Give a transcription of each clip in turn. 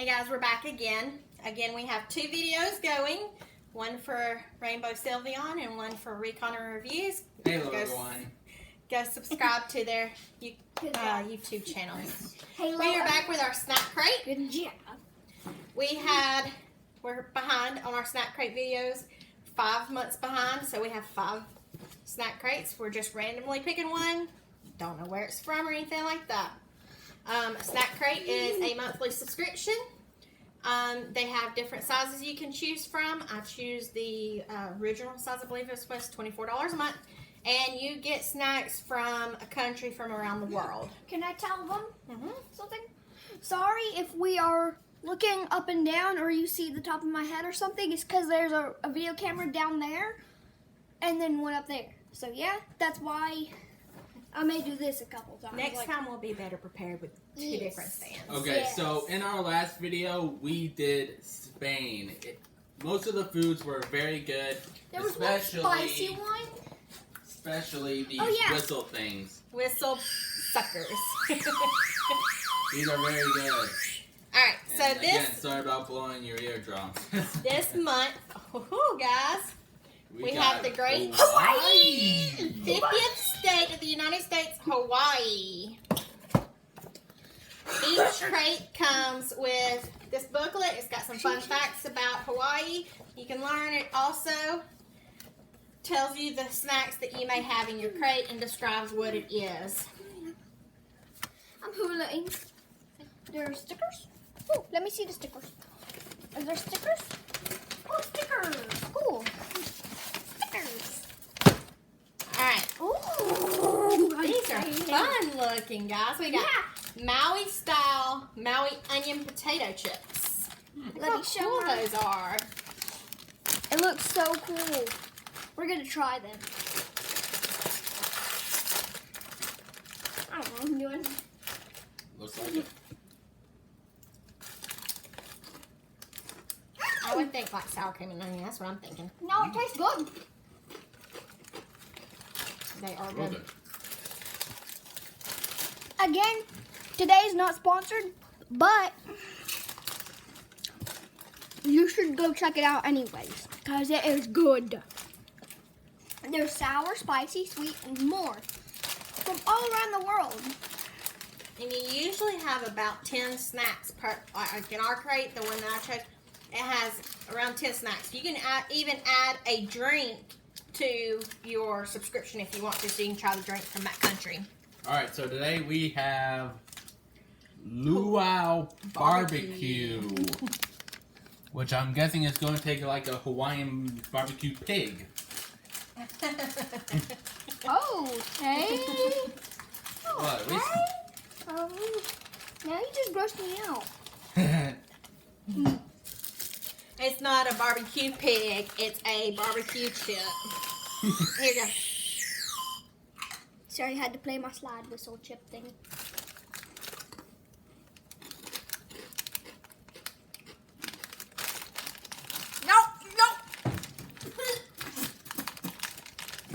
Hey guys, we're back again. Again, we have two videos going. One for Rainbow Sylveon and one for Recon and Reviews. Hello everyone. Go subscribe to their YouTube channels. Hello. We are back with our snack crate. Good job. We're behind on our snack crate videos. 5 months behind, so we have 5 snack crates. We're just randomly picking one. Don't know where it's from or anything like that. Snack crate is a monthly subscription. They have different sizes you can choose from. I choose the original size. I believe it's supposed to $24 a month. And you get snacks from a country from around the world. Can I tell them something? Sorry if we are looking up and down or you see the top of my head or something. It's because there's a video camera down there and then one up there. So yeah, that's why I may do this a couple times. Next time we'll be better prepared with two different stands. Okay, Yes. so in our last video, we did Spain. Most of the foods were very good. There was one spicy one. Especially these whistle things. Whistle suckers. These are very good. Alright, so And this again, sorry about blowing your eardrums. this month, guys, we have the great Hawaii! 50th state of the United States, Hawaii. Each crate comes with this booklet. It's got some fun facts about Hawaii. You can learn. It also tells you the snacks that you may have in your crate and describes what it is. I'm hula-ing. There are stickers. Oh, let me see the stickers. Are there stickers? Oh, stickers. Cool. Stickers. Alright. Ooh, These are fun looking, guys. We got Maui style Maui onion potato chips. Look Let how me show cool mine. those are. It looks so cool. We're gonna try them. I don't know what I'm doing. Looks like it. I would think like sour cream and onion. That's what I'm thinking. No, it tastes good. They are good. Okay. Again, today's not sponsored, but you should go check it out anyways, because it is good. There's sour, spicy, sweet, and more from all around the world. And you usually have about 10 snacks per. Like in our crate, the one that I chose, it has around 10 snacks. You can even add a drink to your subscription if you want to, so you can try the drink from that country. Alright, so today we have Luau Barbecue. Which I'm guessing is going to take like a Hawaiian barbecue pig. Okay. What, at least- Now you just grossed me out. It's not a barbecue pig, it's a barbecue chip. Here you go. Sorry, I had to play my slide whistle chip thing.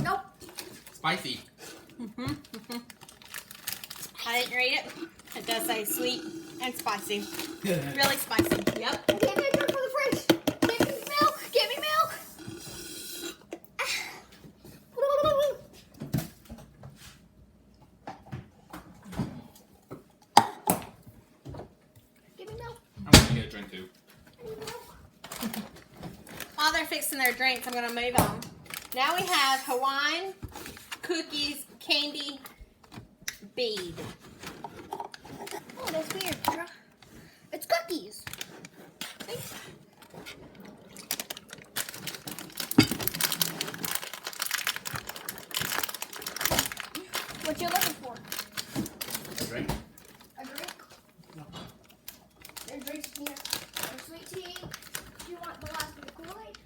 Nope. Spicy. I didn't read it. It does say sweet and spicy. Really spicy. Yep. I can't make room for the fridge. Give me milk. Give me milk. Give me milk. I'm gonna get a drink too. Give me milk. While they're fixing their drinks, I'm going to move on. Now we have Hawaiian cookies candy bead. Oh, that's weird. It's cookies. See? What you looking for? Drink? A drink? No. There's drinks here. There's sweet tea. Do you want the last of the Kool-Aid?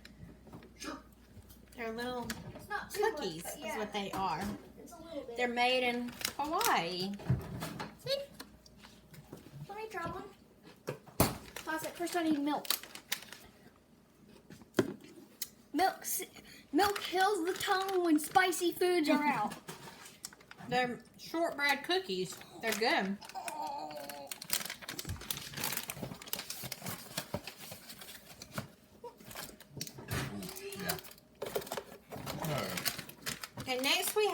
They're little It's not too cookies, much, but is what they are. It's a little bit. They're made in Hawaii. See? Let me try one. Pause it. First, I need milk. Milk heals the tongue when spicy foods are out. They're shortbread cookies. They're good.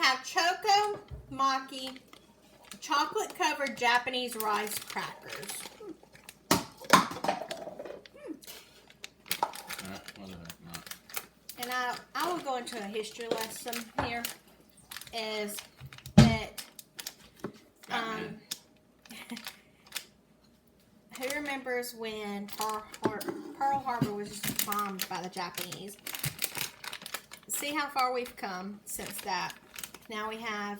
have Choco Maki chocolate covered Japanese rice crackers. And I will go into a history lesson here. Is that who remembers when Pearl Harbor was bombed by the Japanese? See how far we've come since that. Now we have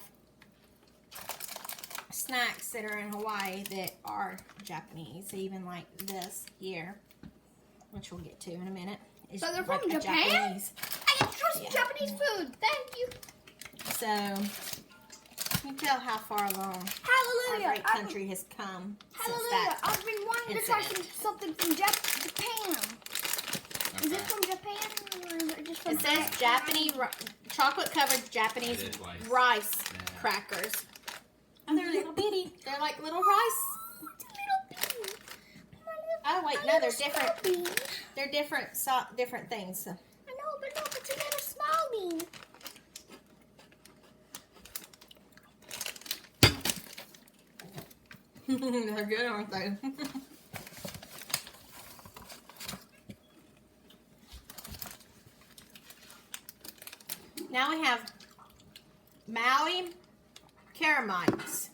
snacks that are in Hawaii that are Japanese. Even like this here, which we'll get to in a minute. Is So they're like from a Japan? Japanese. I get to try some Yeah. Japanese food. Thank you. So you can tell how far along our Hallelujah. great country has come since Hallelujah. that. I've been wanting to try incident. something from Japan. Is it from Japan or is it just from It says Japanese chocolate covered Japanese It is rice. rice Yeah. crackers. And they're little bitty. They're like little rice. It's a little bean. Oh wait, no, they're different. Bean. They're different, different things. I know, but look, it's a little small bean. They're good, aren't they? Now we have Maui Caramites.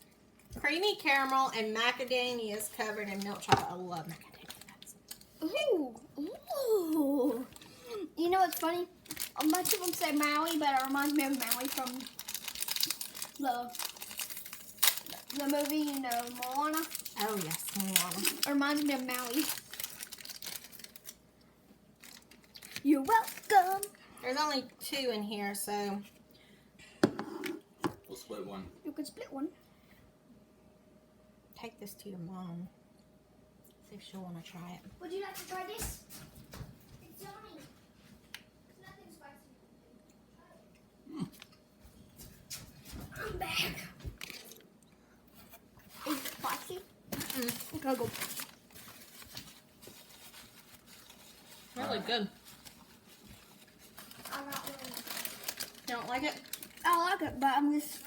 Creamy caramel and macadamias covered in milk chocolate. I love macadamia nuts. Ooh, ooh. You know what's funny? A bunch of them say Maui, but it reminds me of Maui from the movie, you know, Moana. Oh yes, Moana. It reminds me of Maui. You're welcome. There's only 2 in here, so We'll split one. You can split one. take this to your mom. See if she'll want to try it. Would you like to try this? It's yummy. It's nothing spicy. I'm back. Is it spicy? Okay, go. Really good. I'm not really. You don't like it? I like it, but I'm just.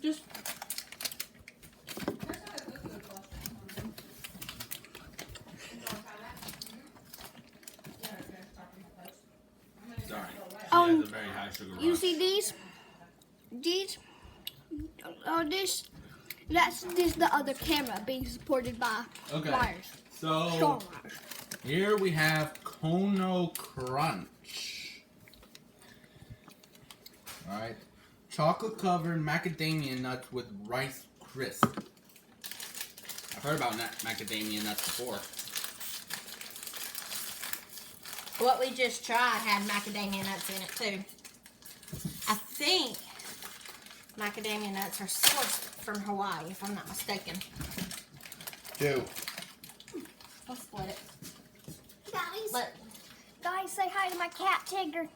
Just Sorry. Um, She has a very high sugar You rush. see these? That's just the other camera being supported by Okay. wires. So Strong wires. here we have Kono Crunch. Alright. Chocolate covered macadamia nuts with rice crisp. I've heard about macadamia nuts before. what we just tried had macadamia nuts in it too. I think macadamia nuts are sourced from Hawaii, if I'm not mistaken. 2. We'll split it. Guys, guys, say hi to my cat, Tigger.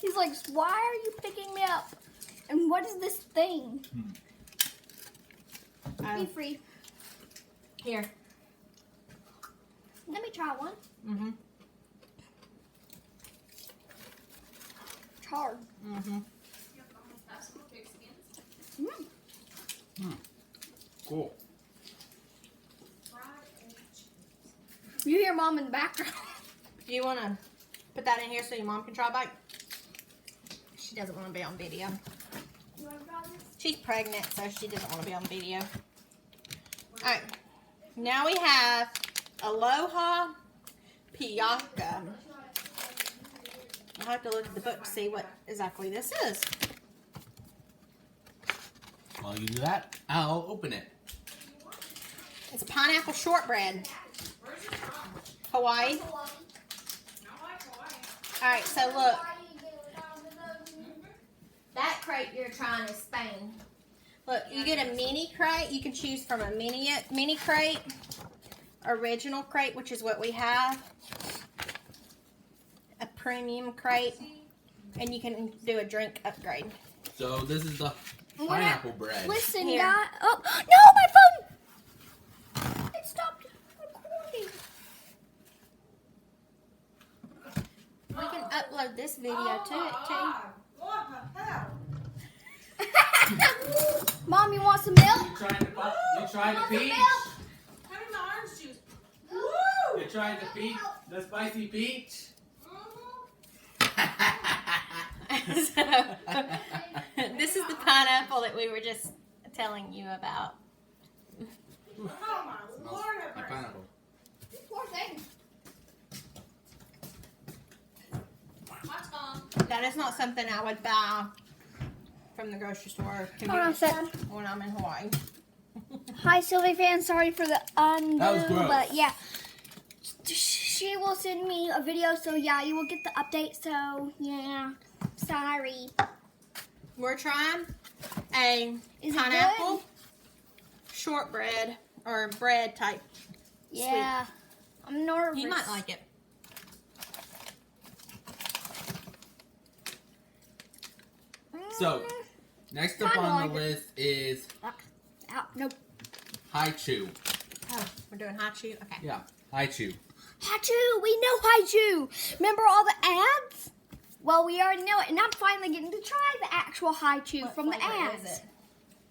He's like, why are you picking me up? And what is this thing? Be free. Here. Let me try one. Mm-hmm. It's hard. Mm-hmm. Cool. You hear Mom in the background. Do you want to put that in here so your mom can try a bite? She doesn't want to be on video. You want to try this? She's pregnant, so she doesn't want to be on video. Alright. Now we have Aloha Piyaka. I'll have to look at the book to see what exactly this is. While you do that, I'll open it. It's pineapple shortbread. Hawaii. Alright, so look. That crate you're trying is Spain. Look, you get a mini crate. You can choose from a mini crate, original crate, which is what we have, a premium crate, and you can do a drink upgrade. So this is the pineapple bread. Listen, Here. guys. Oh, no, my phone! It stopped recording. We can upload this video to it too. What the hell? Mom, you want some milk? You trying the peach? Honey, my orange juice. Woo! You trying the peach? The spicy peach? So, this is the pineapple that we were just telling you about. Oh my Lord, have Like mercy. pineapple. Poor thing. Watch Mom. That is not something I would buy from the grocery store Hold on a second. when I'm in Hawaii. Hi, Sylvie fan. Sorry for the undo, That was gross. but yeah. She will send me a video, so yeah, you will get the update. So yeah, sorry. We're trying a Is it pineapple good? shortbread or bread type. Yeah, I'm nervous. You might like it. So, next up Kinda on like the it. list is Ow, nope. Haichu. Oh, we're doing hot chew? Okay. Yeah, Haichu. Haichu, we know Haichu. Remember all the ads? Well, we already know it, and I'm finally getting to try the actual Haichu What from the flavor ads. is it?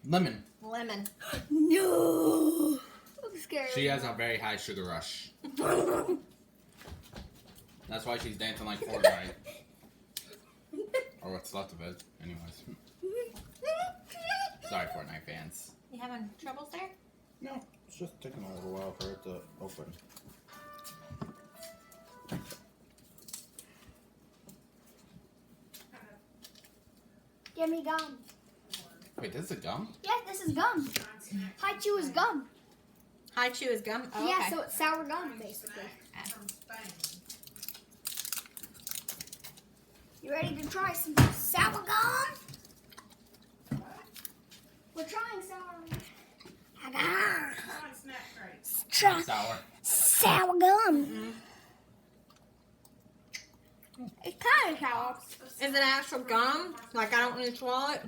Lemon. Lemon. No, I'm scared. She has a very high sugar rush. That's why she's dancing like Fortnite. Or what's left of it, anyways. Sorry, Fortnite fans. You having troubles there? No, it's just taking a little while for it to open. Give me gum. Wait, this is a gum? Yes, this is gum. Haichu is gum. High chew is gum? Oh, Yeah, okay. so it's sour gum, basically. From Spain. You ready to try some sour gum? We're trying sour gum. Trying snack crates. Try Not sour. sour gum. It's kind of sour. Is it actual gum? Like I don't need to swallow it?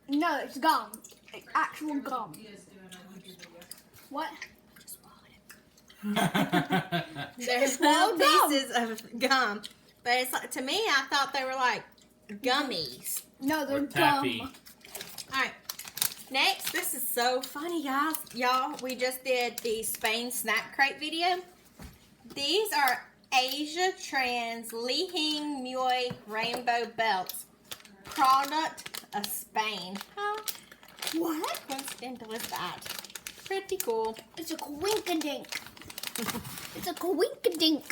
No, it's gum. It's actual gum. He is doing a YouTube video. What? There's swallowed little gum. pieces of gum. But it's like, to me, I thought they were like gummies. No, they're Or taffy. gum. Alright. Next, this is so funny, guys. Y'all, we just did the Spain snack crate video. These are Asia Trans Lihing Mui Rainbow Belts. Product of Spain. How What? coincidental is that? Pretty cool. It's a coinkadink. It's a coinkadink.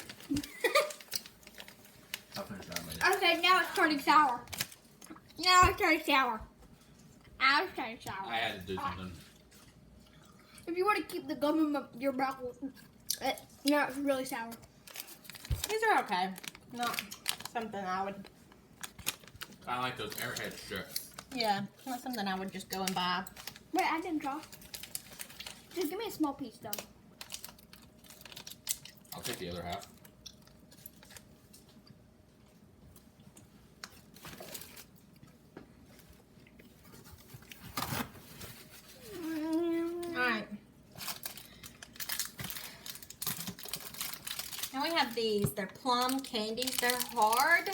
I'll finish that later. Okay, now it's turning sour. Now it's turning sour. Now it's turning sour. I had to do something. If you want to keep the gum in your mouth, now it's really sour. These are okay. Not something I would, I like those airhead strips. yeah, not something I would just go and buy. Wait, I didn't try. Just give me a small piece, though. I'll take the other half. Alright. Now we have these. They're plum candies. They're hard.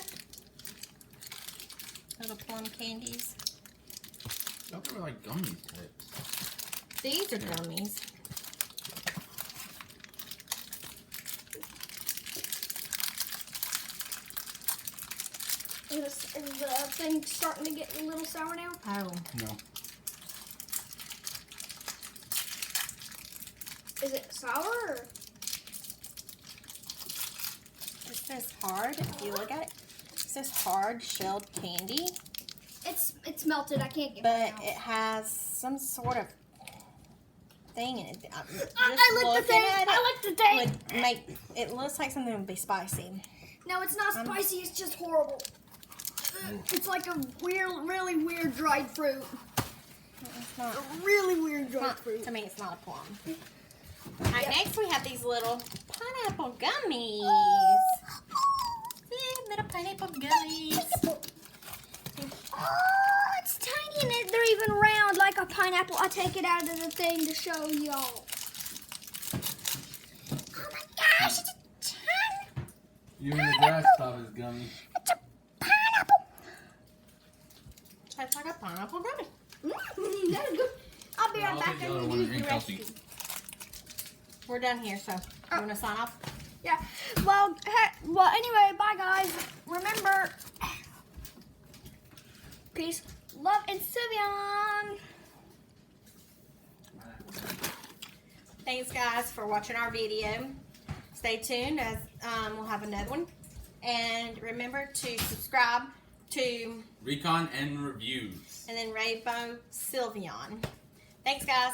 Little plum candies. Those are like gummy tips. These are Yeah. gummies. Is the thing starting to get a little sour now? Oh. No. Is it sour? Or? It says hard. If you look at it, it says hard shelled candy. It's melted. I can't get But it out. it has some sort of thing in it. I like the thing. I like the thing. Would make it looks like something would be spicy. No, it's not spicy. It's just horrible. It's like a weird, really weird dried fruit. It's not. A really weird dried fruit. To me, it's not a plum. Alright, next we have these little pineapple gummies. Yeah, little pineapple gummies. Oh, it's tiny and they're even round like a pineapple. I'll take it out of the thing to show y'all. Oh my gosh, it's a tiny, You and the grass stuff is gummy. it's a tastes like a pineapple gummy. That is good. I'll be right I'll back take the other and one use and the Kelsey. recipe. We're done here, so you want to sign off? Yeah. Well, anyway, bye guys. Remember, peace, love, and Sylveon. Thanks, guys, for watching our video. Stay tuned as we'll have another one. And remember to subscribe to Recon and Reviews. and then Rainbow Sylveon. Thanks, guys.